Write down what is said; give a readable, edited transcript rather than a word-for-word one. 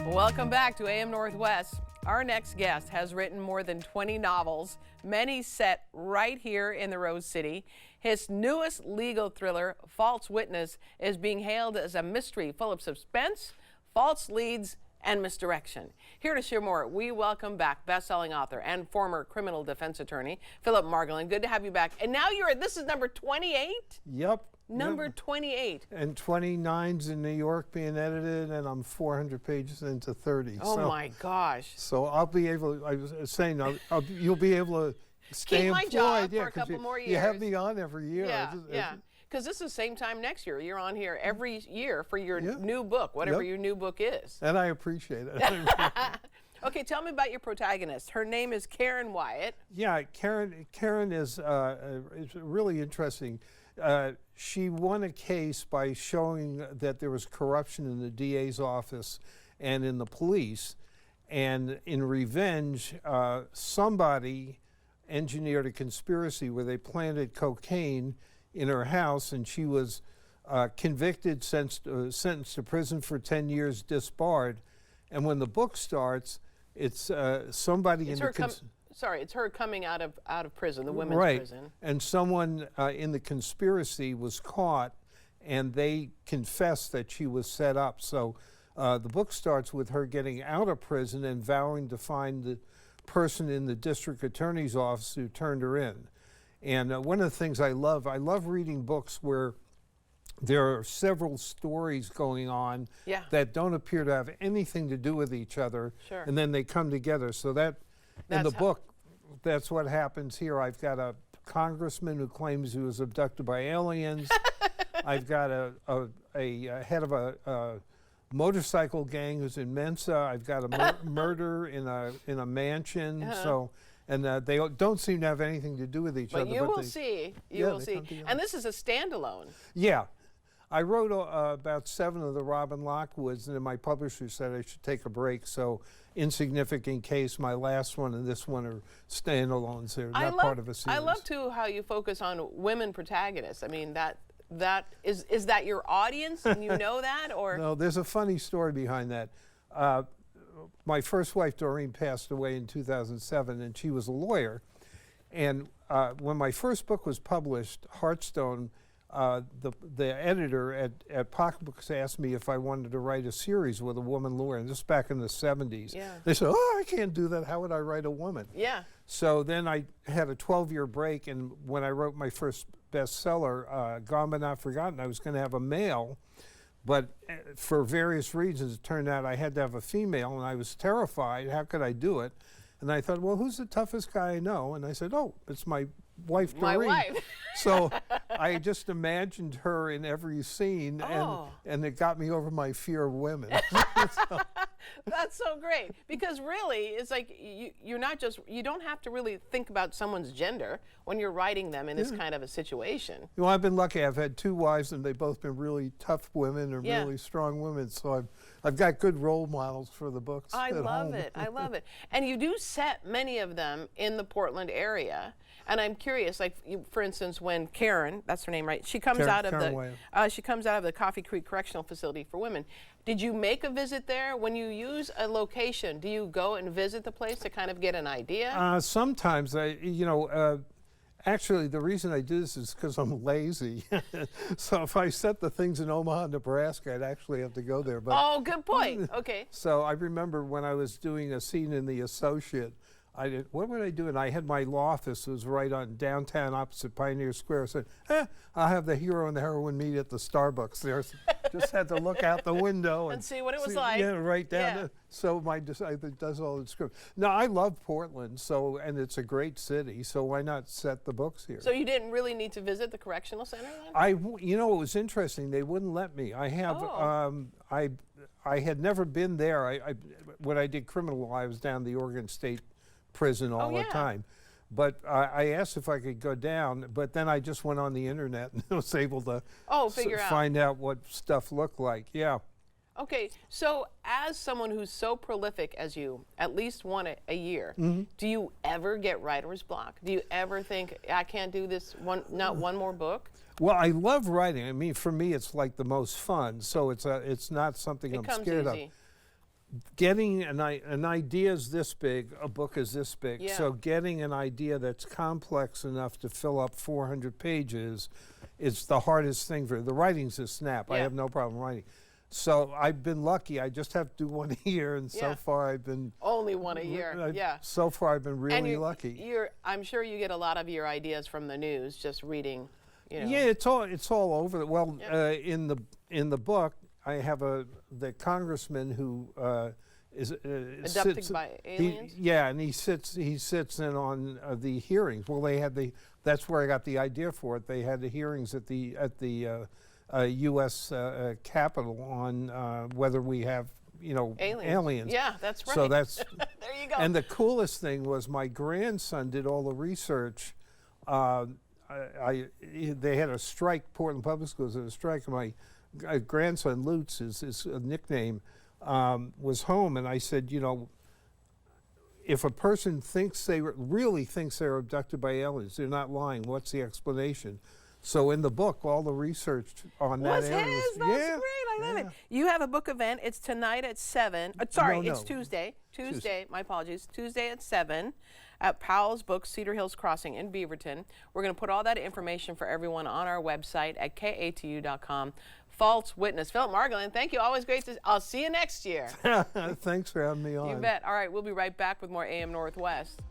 Welcome back to AM Northwest. Our next guest has written more than 20 novels, many set right here in the Rose City. His newest legal thriller, False Witness, is being hailed as a mystery full of suspense, false leads, and misdirection. Here to share more, we welcome back best-selling author and former criminal defense attorney, Phillip Margolin. Good to have you back. And now this is number 28? Yep. Number 28. And 29's in New York being edited, and I'm 400 pages into 30. Oh my gosh. So I'll be able, I was saying, you'll be able to stay employed. Keep my job for a couple more years. You have me on every year. Yeah. Because this is the same time next year. You're on here every year for your new book, whatever your new book is. And I appreciate it. Okay, tell me about your protagonist. Her name is Karen Wyatt. Yeah, Karen is really interesting. She won a case by showing that there was corruption in the DA's office and in the police. And in revenge, somebody engineered a conspiracy where they planted cocaine in her house, and she was convicted, sentenced to prison for 10 years, disbarred. And when the book starts, it's somebody in the it's her coming out of prison, the women's prison. And someone in the conspiracy was caught, and they confessed that she was set up. So the book starts with her getting out of prison and vowing to find the person in the district attorney's office who turned her in. And one of the things I love reading books where there are several stories going on that don't appear to have anything to do with each other, and then they come together. So that's in the book, that's what happens here. I've got a congressman who claims he was abducted by aliens. I've got a head of a motorcycle gang who's in Mensa. I've got a murder in a mansion. So. And they don't seem to have anything to do with each other. But you will see. You will see. And this is a standalone. Yeah. I wrote about 7 of the Robin Lockwoods, and then my publisher said I should take a break. So Insignificant Case, my last one, and this one are standalones. They're not part of a series. I love, too, how you focus on women protagonists. I mean, is that your audience, and you know that? Or No, there's a funny story behind that. My first wife, Doreen, passed away in 2007, and she was a lawyer. And when my first book was published, Heartstone, the editor at Pocketbooks asked me if I wanted to write a series with a woman lawyer, and this is back in the 70s. Yeah. They said, oh, I can't do that. How would I write a woman? Yeah. So then I had a 12-year break, and when I wrote my first bestseller, Gone But Not Forgotten, I was going to have a male. But for various reasons, it turned out I had to have a female, and I was terrified. How could I do it? And I thought, well, who's the toughest guy I know? And I said, oh, it's my wife, Doreen. My wife. So I just imagined her in every scene, and it got me over my fear of women. That's so great, because really, it's like you don't have to really think about someone's gender when you're writing them in this kind of a situation. Well, I've been lucky. I've had 2 wives, and they've both been really tough women and really strong women. So I've got good role models for the books. I love it. I love it. And you do set many of them in the Portland area. And I'm curious, like for instance, when Karen, that's her name, right? She comes out of the Coffee Creek Correctional Facility for Women. Did you make a visit there? When you use a location, do you go and visit the place to kind of get an idea? Sometimes, actually, the reason I do this is because I'm lazy. So if I set the things in Omaha, Nebraska, I'd actually have to go there. But oh, good point. Okay. So I remember when I was doing a scene in The Associate, what would I do? And I had my law office. It was right on downtown opposite Pioneer Square. I said, I'll have the hero and the heroine meet at the Starbucks there. So just had to look out the window and see what it was like. Yeah, right down there. So it does all the script. No, I love Portland, and it's a great city, so why not set the books here? So you didn't really need to visit the correctional center then? It was interesting. They wouldn't let me. I have, I had never been there. When I did criminal law, I was down the Oregon State prison all the time. But I asked if I could go down, but then I just went on the internet and was able to find out what stuff looked like. Yeah. Okay, so as someone who's so prolific as you, at least one a year, do you ever get writer's block? Do you ever think, I can't do this, not one more book? Well, I love writing. I mean, for me, it's like the most fun, so it's not something I'm scared of. getting an idea is this big, a book is this big. Yeah. So getting an idea that's complex enough to fill up 400 pages is the hardest thing for the writing's a snap. I Yeah. have no problem writing. So I've been lucky. I just have to do one a year, and Yeah. so far I've been Only one a year. Yeah. So far I've been really And lucky. I'm sure you get a lot of your ideas from the news, just reading. You know. Yeah, it's all over. Well, Yeah. In the book, I have the congressman who is Abducted sits, by aliens? and he sits in on the hearings. Well, that's where I got the idea for it. They had the hearings at the U.S. Capitol on whether we have aliens. Yeah, that's right. So that's there you go. And the coolest thing was my grandson did all the research. They had a strike. Portland Public Schools had a strike. And my grandson Lutz, his nickname, was home, and I said, if a person really thinks they're abducted by aliens, they're not lying. What's the explanation? So in the book, all the research on that was area his? was, That's great. I love it. You have a book event. It's tonight at 7. It's Tuesday. Tuesday. My apologies. Tuesday at 7 at Powell's Books, Cedar Hills Crossing in Beaverton. We're going to put all that information for everyone on our website at katu.com. False Witness. Phillip Margolin, thank you. Always great to. I'll see you next year. Thanks for having me on. You bet. All right, we'll be right back with more AM Northwest.